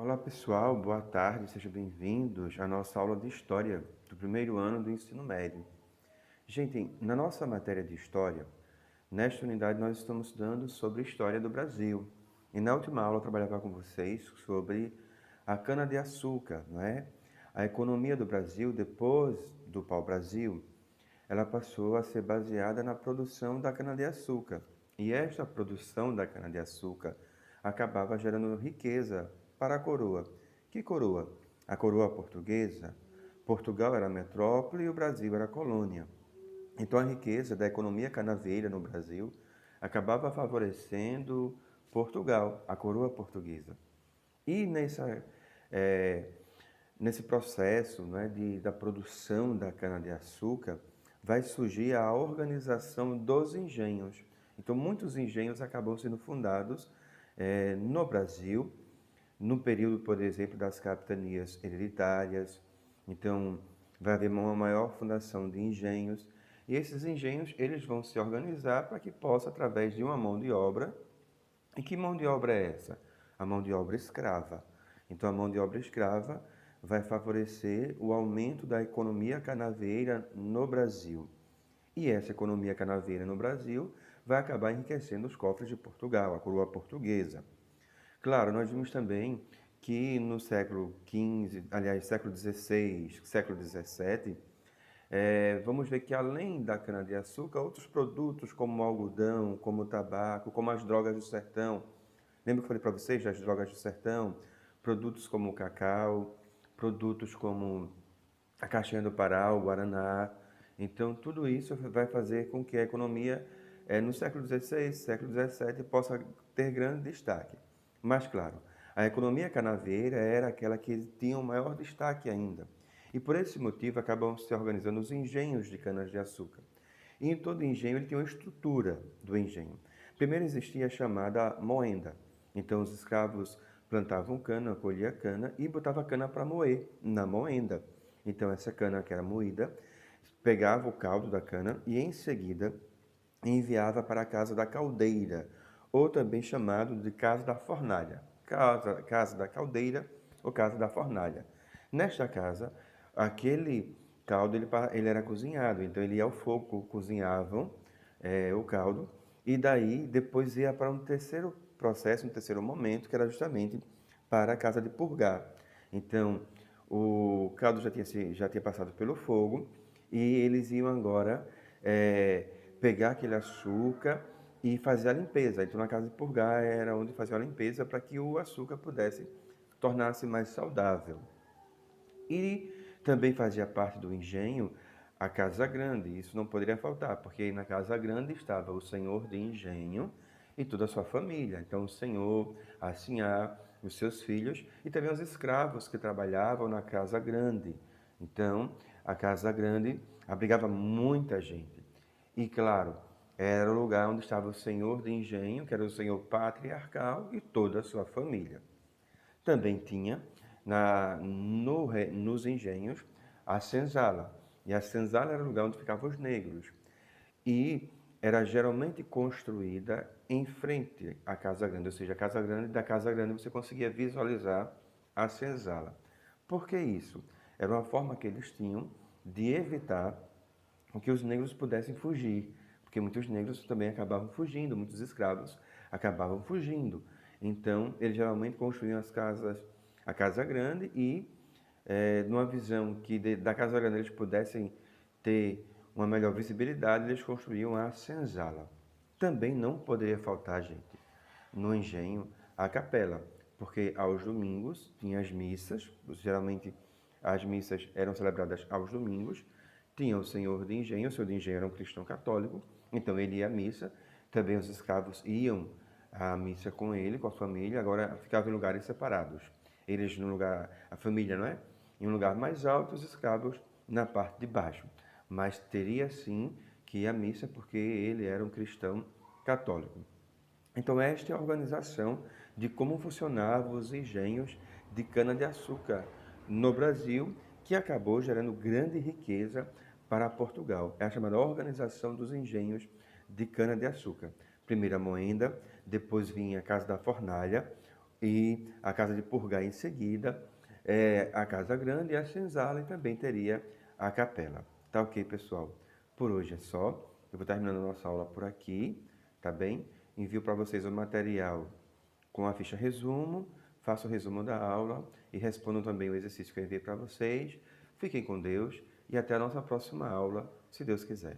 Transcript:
Olá pessoal, boa tarde, sejam bem-vindos à nossa aula de História do primeiro ano do ensino médio. Gente, na nossa matéria de História, nesta unidade nós estamos estudando sobre a história do Brasil. E na última aula eu trabalhava com vocês sobre a cana-de-açúcar, não é? A economia do Brasil, depois do pau-brasil, ela passou a ser baseada na produção da cana-de-açúcar. E esta produção da cana-de-açúcar acabava gerando riqueza para a coroa. Que coroa? A coroa portuguesa. Portugal era a metrópole e o Brasil era a colônia. Então a riqueza da economia canaveira no Brasil acabava favorecendo Portugal, a coroa portuguesa. E eh, nesse processo, né, da produção da cana-de-açúcar, vai surgir a organização dos engenhos. Então, muitos engenhos acabam sendo fundados no Brasil, no período, por exemplo, das capitanias hereditárias. Então, vai haver uma maior fundação de engenhos. E esses engenhos eles vão se organizar para que possa, através de uma mão de obra. E que mão de obra é essa? A mão de obra escrava. Então, a mão de obra escrava vai favorecer o aumento da economia canaveira no Brasil. E essa economia canaveira no Brasil vai acabar enriquecendo os cofres de Portugal, a coroa portuguesa. Claro, nós vimos também que no século XV, aliás, século XVI, século XVII, vamos ver que além da cana-de-açúcar, outros produtos como o algodão, como o tabaco, como as drogas do sertão. Lembra que eu falei para vocês das drogas do sertão? Produtos como o cacau, produtos como a caixinha do Pará, o guaraná. Então, tudo isso vai fazer com que a economia, no século XVI, século XVII, possa ter grande destaque. Mas, claro, a economia canaveira era aquela que tinha o maior destaque ainda. E por esse motivo acabam se organizando os engenhos de canas-de-açúcar. E em todo engenho ele tinha uma estrutura do engenho. Primeiro existia a chamada moenda. Então os escravos plantavam cana, colhia cana e botava cana para moer na moenda. Então essa cana que era moída pegava o caldo da cana e em seguida enviava para a casa da caldeira, ou também chamado de casa da fornalha. Casa da caldeira ou casa da fornalha. Nesta casa, aquele caldo ele era cozinhado, então ele ia ao fogo, cozinhavam o caldo, e daí depois ia para um terceiro processo, um terceiro momento, que era justamente para a casa de purgar. Então, o caldo já tinha passado pelo fogo, e eles iam agora pegar aquele açúcar e fazer a limpeza. Então, na casa de purgar era onde faziam a limpeza para que o açúcar pudesse tornar-se mais saudável. E também fazia parte do engenho a Casa Grande. Isso não poderia faltar, porque na Casa Grande estava o senhor de engenho e toda a sua família. Então, o senhor, a sinhá, os seus filhos e também os escravos que trabalhavam na Casa Grande. Então, a Casa Grande abrigava muita gente. E, claro, era o lugar onde estava o senhor de engenho, que era o senhor patriarcal, e toda a sua família. Também tinha nos engenhos a senzala. E a senzala era o lugar onde ficavam os negros. E era geralmente construída em frente à Casa Grande, ou seja, a Casa Grande, da Casa Grande você conseguia visualizar a senzala. Por que isso? Era uma forma que eles tinham de evitar que os negros pudessem fugir, porque muitos negros também acabavam fugindo, muitos escravos acabavam fugindo. Então, eles geralmente construíam as casas, a Casa Grande e, numa visão que da Casa Grande eles pudessem ter uma melhor visibilidade, eles construíam a senzala. Também não poderia faltar, gente, no engenho, a capela, porque aos domingos tinha as missas, geralmente as missas eram celebradas aos domingos, tinha o senhor de engenho, o senhor de engenho era um cristão católico, então ele ia à missa, também os escravos iam à missa com ele, com a família, agora ficavam em lugares separados. Eles no lugar, a família, não é? Em um lugar mais alto, os escravos na parte de baixo. Mas teria sim que ir à missa porque ele era um cristão católico. Então, esta é a organização de como funcionavam os engenhos de cana-de-açúcar no Brasil, que acabou gerando grande riqueza para Portugal. É a chamada organização dos engenhos de cana-de-açúcar. Primeiro a moenda, depois vinha a casa da fornalha, e a casa de Purgai em seguida, a casa grande e a senzala, e também teria a capela. Tá ok, pessoal? Por hoje é só. Eu vou terminando a nossa aula por aqui, tá bem? Envio para vocês o material com a ficha resumo, faço o resumo da aula e respondo também o exercício que eu enviei para vocês. Fiquem com Deus e até a nossa próxima aula, se Deus quiser.